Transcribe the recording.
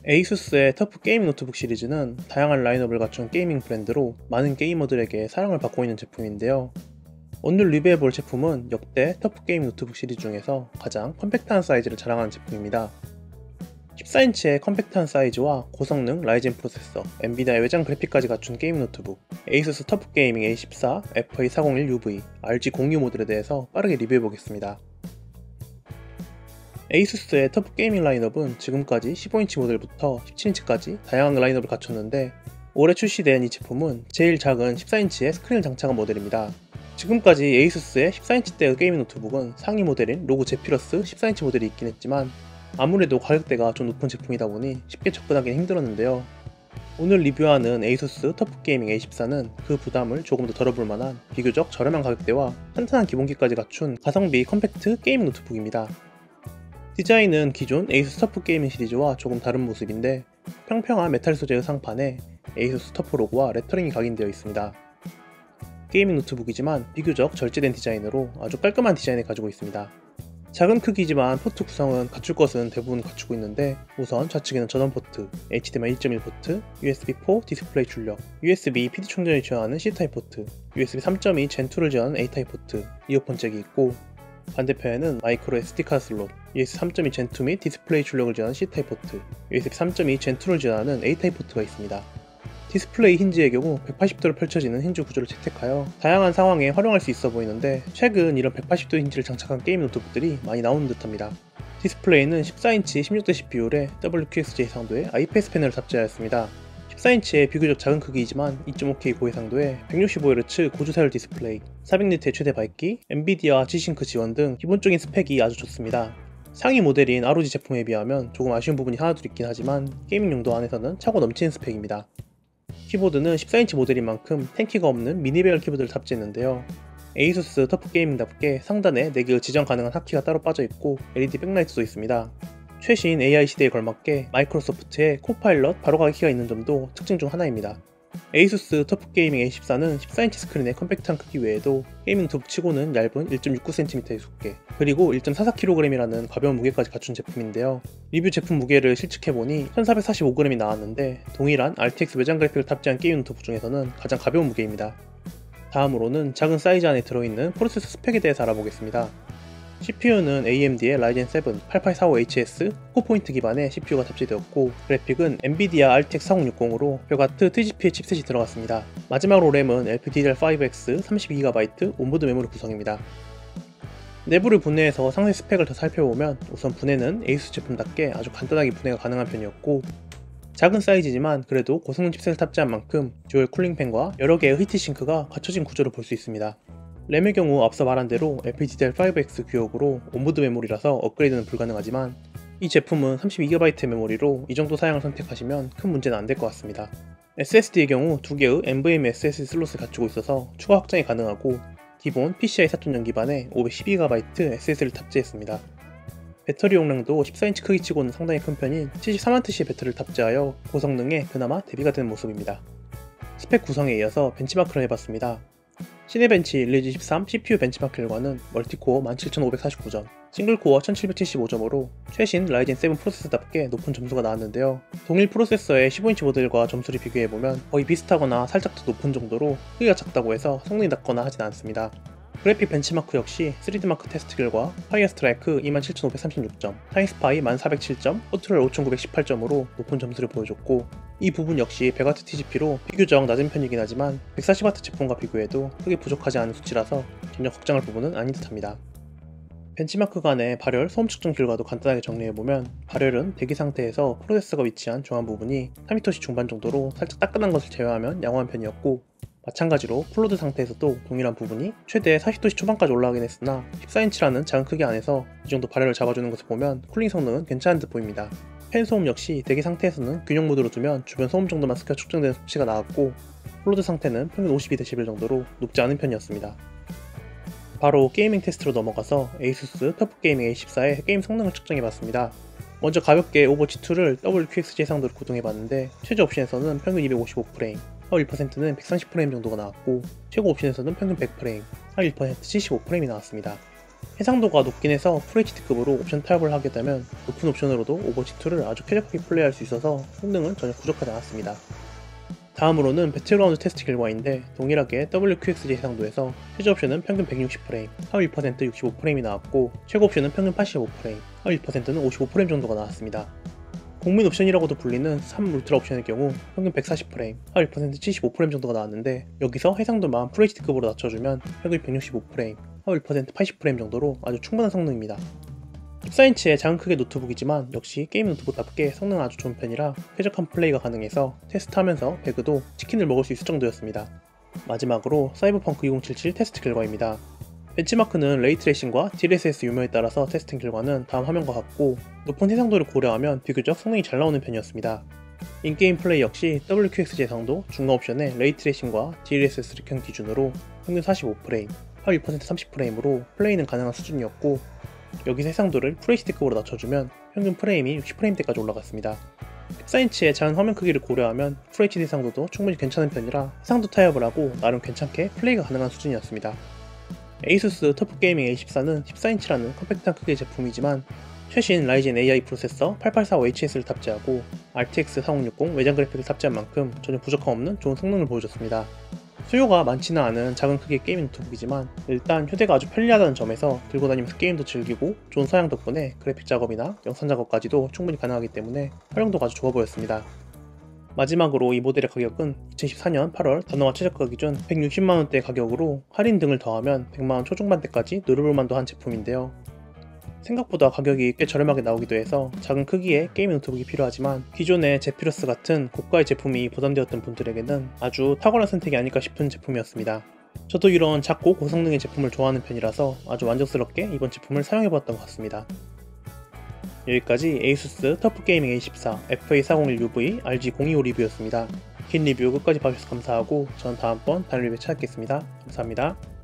에이수스의 터프 게이밍 노트북 시리즈는 다양한 라인업을 갖춘 게이밍 브랜드로 많은 게이머들에게 사랑을 받고 있는 제품인데요. 오늘 리뷰해볼 제품은 역대 터프 게이밍 노트북 시리즈 중에서 가장 컴팩트한 사이즈를 자랑하는 제품입니다. 14인치의 컴팩트한 사이즈와 고성능 라이젠 프로세서, 엔비디아의 외장 그래픽까지 갖춘 게이밍 노트북 에이수스 터프 게이밍 A14, FA401UV, RG06 모델에 대해서 빠르게 리뷰해보겠습니다. 에이수스의 터프 게이밍 라인업은 지금까지 15인치 모델부터 17인치까지 다양한 라인업을 갖췄는데, 올해 출시된 이 제품은 제일 작은 14인치의 스크린을 장착한 모델입니다. 지금까지 에이수스의 14인치대의 게이밍 노트북은 상위 모델인 로그 제피러스 14인치 모델이 있긴 했지만 아무래도 가격대가 좀 높은 제품이다 보니 쉽게 접근하기는 힘들었는데요. 오늘 리뷰하는 에이수스 터프 게이밍 A14는 그 부담을 조금 더 덜어볼 만한 비교적 저렴한 가격대와 탄탄한 기본기까지 갖춘 가성비 컴팩트 게이밍 노트북입니다. 디자인은 기존 에이수스 터프 게이밍 시리즈와 조금 다른 모습인데, 평평한 메탈 소재의 상판에 에이수스 터프 로고와 레터링이 각인되어 있습니다. 게이밍 노트북이지만 비교적 절제된 디자인으로 아주 깔끔한 디자인을 가지고 있습니다. 작은 크기지만 포트 구성은 갖출 것은 대부분 갖추고 있는데, 우선 좌측에는 전원 포트, HDMI 1.1 포트, USB4 디스플레이 출력, USB PD 충전을 지원하는 C타입 포트, USB 3.2 젠2를 지원하는 A타입 포트, 이어폰 잭이 있고, 반대편에는 마이크로 SD카드 슬롯, USB 3.2 젠2 및 디스플레이 출력을 지원하는 C타입 포트, USB 3.2 젠2를 지원하는 A타입 포트가 있습니다. 디스플레이 힌지의 경우 180도로 펼쳐지는 힌지 구조를 채택하여 다양한 상황에 활용할 수 있어 보이는데, 최근 이런 180도 힌지를 장착한 게임 노트북들이 많이 나오는 듯합니다. 디스플레이는 14인치 16:10 비율의 WQXJ 상도의 IPS 패널을 탑재하였습니다. 14인치의 비교적 작은 크기이지만 2.5K 고해상도의 165Hz 고주사율 디스플레이, 400니트의 최대 밝기, 엔비디아 G싱크 지원 등 기본적인 스펙이 아주 좋습니다. 상위 모델인 ROG 제품에 비하면 조금 아쉬운 부분이 하나둘 있긴 하지만 게이밍 용도 안에서는 차고 넘치는 스펙입니다. 키보드는 14인치 모델인 만큼 텐키가 없는 미니 배열 키보드를 탑재했는데요. 에이수스 터프 게이밍답게 상단에 4개의 지정 가능한 핫키가 따로 빠져있고 LED 백라이트도 있습니다. 최신 AI 시대에 걸맞게 마이크로소프트의 코파일럿 바로가기 키가 있는 점도 특징 중 하나입니다. 에이수스 터프 게이밍 A14는 14인치 스크린의 컴팩트한 크기 외에도 게이밍 노트북 치고는 얇은 1.69cm의 두께, 그리고 1.44kg이라는 가벼운 무게까지 갖춘 제품인데요. 리뷰 제품 무게를 실측해보니 1445g이 나왔는데, 동일한 RTX 외장 그래픽을 탑재한 게임 노트북 중에서는 가장 가벼운 무게입니다. 다음으로는 작은 사이즈 안에 들어있는 프로세서 스펙에 대해서 알아보겠습니다. CPU는 AMD의 라이젠 7 8845HS 코포인트 기반의 CPU가 탑재되었고, 그래픽은 엔비디아 RTX 4060으로 뼈같은 TGP의 칩셋이 들어갔습니다. 마지막으로 램은 LPDDR5X 32GB 온보드 메모리 구성입니다. 내부를 분해해서 상세 스펙을 더 살펴보면, 우선 분해는 에이수스 제품답게 아주 간단하게 분해가 가능한 편이었고, 작은 사이즈지만 그래도 고성능 칩셋을 탑재한 만큼 듀얼 쿨링팬과 여러 개의 히트싱크가 갖춰진 구조를 볼 수 있습니다. 램의 경우 앞서 말한 대로 LPDDR5X 규격으로 온보드 메모리라서 업그레이드는 불가능하지만, 이 제품은 32GB의 메모리로 이 정도 사양을 선택하시면 큰 문제는 안 될 것 같습니다. SSD의 경우 2개의 NVMe SSD 슬롯을 갖추고 있어서 추가 확장이 가능하고, 기본 PCI 4.0 기반의 512GB SSD를 탑재했습니다. 배터리 용량도 14인치 크기치고는 상당히 큰 편인 73W의 배터리를 탑재하여 고성능에 그나마 대비가 되는 모습입니다. 스펙 구성에 이어서 벤치마크를 해봤습니다. 시네벤치 11G13 CPU 벤치마크 결과는 멀티코어 17549점, 싱글코어 1775점으로 최신 라이젠 7 프로세서답게 높은 점수가 나왔는데요. 동일 프로세서의 15인치 모델과 점수를 비교해보면 거의 비슷하거나 살짝 더 높은 정도로 크기가 작다고 해서 성능이 낮거나 하진 않습니다. 그래픽 벤치마크 역시 3D마크 테스트 결과 파이어 스트라이크 27536점, 타임스파이 1407점, 포트럴 5918점으로 높은 점수를 보여줬고, 이 부분 역시 100W TGP로 비교적 낮은 편이긴 하지만 140W 제품과 비교해도 크게 부족하지 않은 수치라서 전혀 걱정할 부분은 아닌 듯합니다. 벤치마크 간의 발열, 소음 측정 결과도 간단하게 정리해보면, 발열은 대기 상태에서 프로세서가 위치한 중앙 부분이 3mC 중반 정도로 살짝 따끈한 것을 제외하면 양호한 편이었고, 마찬가지로 쿨로드 상태에서도 동일한 부분이 최대 40도씨 초반까지 올라가긴 했으나 14인치라는 작은 크기 안에서 이 정도 발열을 잡아주는 것을 보면 쿨링 성능은 괜찮은 듯 보입니다. 팬 소음 역시 대기 상태에서는 균형 모드로 두면 주변 소음 정도만 스쳐 측정되는 수치가 나왔고, 쿨로드 상태는 평균 52dB 정도로 높지 않은 편이었습니다. 바로 게이밍 테스트로 넘어가서 에이수스 터프 게이밍 A14의 게임 성능을 측정해봤습니다. 먼저 가볍게 오버워치2를 WQXJ 상도로 구동해봤는데, 최저 옵션에서는 평균 255프레임, 하위 1%는 130프레임 정도가 나왔고, 최고 옵션에서는 평균 100프레임, 하위 1% 75프레임이 나왔습니다. 해상도가 높긴 해서 FHD급으로 옵션 타협을 하게 되면 높은 옵션으로도 오버워치2를 아주 쾌적하게 플레이할 수 있어서 성능은 전혀 부족하지 않았습니다. 다음으로는 배틀그라운드 테스트 결과인데 동일하게 WQXG 해상도에서 최저 옵션은 평균 160프레임, 하위 1% 65프레임이 나왔고 최고 옵션은 평균 85프레임, 하위 1%는 55프레임 정도가 나왔습니다. 국민 옵션이라고도 불리는 3 울트라 옵션의 경우 평균 140프레임, 하위 75프레임 정도가 나왔는데 여기서 해상도만 FHD급으로 낮춰주면 평균 165프레임, 하위 80프레임 정도로 아주 충분한 성능입니다. 14인치의 작은 크기의 노트북이지만 역시 게임 노트북답게 성능은 아주 좋은 편이라 쾌적한 플레이가 가능해서 테스트하면서 배그도 치킨을 먹을 수 있을 정도였습니다. 마지막으로 사이버펑크 2077 테스트 결과입니다. 벤치마크는 레이트레이싱과 DLSS 유무에 따라서 테스팅 결과는 다음 화면과 같고 높은 해상도를 고려하면 비교적 성능이 잘 나오는 편이었습니다. 인게임 플레이 역시 WQXG 해상도, 중간 옵션의 레이트레이싱과 DLSS 극형 기준으로 평균 45프레임, 하위 30프레임으로 플레이는 가능한 수준이었고 여기서 해상도를 FHD급으로 낮춰주면 평균 프레임이 60프레임대까지 올라갔습니다. 14인치의 작은 화면 크기를 고려하면 FHD 해상도도 충분히 괜찮은 편이라 해상도 타협을 하고 나름 괜찮게 플레이가 가능한 수준이었습니다. ASUS 터프게이밍 A14는 14인치라는 컴팩트한 크기의 제품이지만 최신 라이젠 AI 프로세서 8845HS를 탑재하고 RTX 4060 외장 그래픽을 탑재한 만큼 전혀 부족함 없는 좋은 성능을 보여줬습니다. 수요가 많지는 않은 작은 크기의 게이밍 노트북이지만 일단 휴대가 아주 편리하다는 점에서 들고 다니면서 게임도 즐기고 좋은 사양 덕분에 그래픽 작업이나 영상 작업까지도 충분히 가능하기 때문에 활용도가 아주 좋아 보였습니다. 마지막으로 이 모델의 가격은 2014년 8월 단호와 최저가 기준 160만원대 가격으로 할인 등을 더하면 100만원 초중반대까지 노려볼만도 한 제품인데요. 생각보다 가격이 꽤 저렴하게 나오기도 해서 작은 크기의 게이밍 노트북이 필요하지만 기존의 제피러스 같은 고가의 제품이 부담되었던 분들에게는 아주 탁월한 선택이 아닐까 싶은 제품이었습니다. 저도 이런 작고 고성능의 제품을 좋아하는 편이라서 아주 만족스럽게 이번 제품을 사용해봤던 것 같습니다. 여기까지 ASUS 터프게이밍 A14, FA401UV, RG025 리뷰였습니다. 긴 리뷰 끝까지 봐주셔서 감사하고 전 다음번 다른 리뷰에 찾아뵙겠습니다. 감사합니다.